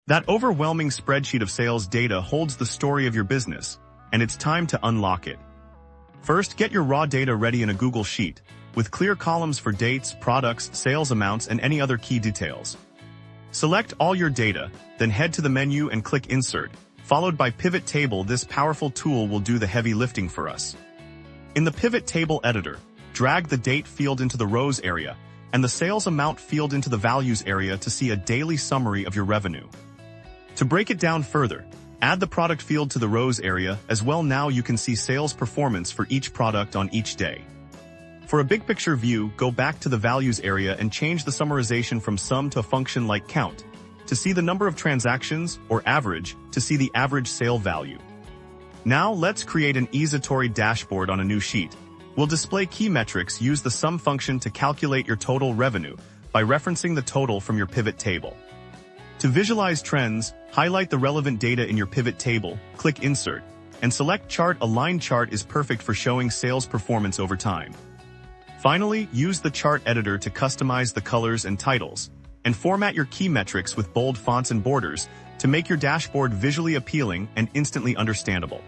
That overwhelming spreadsheet of sales data holds the story of your business, and it's time to unlock it. First, get your raw data ready in a Google Sheet, with clear columns for dates, products, sales amounts, and any other key details. Select all your data, then head to the menu and click Insert, followed by Pivot Table. This powerful tool will do the heavy lifting for us. In the Pivot Table editor, drag the Date field into the Rows area, and the Sales Amount field into the Values area to see a daily summary of your revenue. To break it down further, add the Product field to the Rows area as well. Now you can see sales performance for each product on each day. For a big picture view, go back to the Values area and change the summarization from sum to a function like count, to see the number of transactions, or average, to see the average sale value. Now let's create an easy dashboard on a new sheet. We'll display key metrics. Use the sum function to calculate your total revenue by referencing the total from your pivot table. To visualize trends, highlight the relevant data in your pivot table, click Insert, and select Chart. A line chart is perfect for showing sales performance over time. Finally, use the chart editor to customize the colors and titles, and format your key metrics with bold fonts and borders to make your dashboard visually appealing and instantly understandable.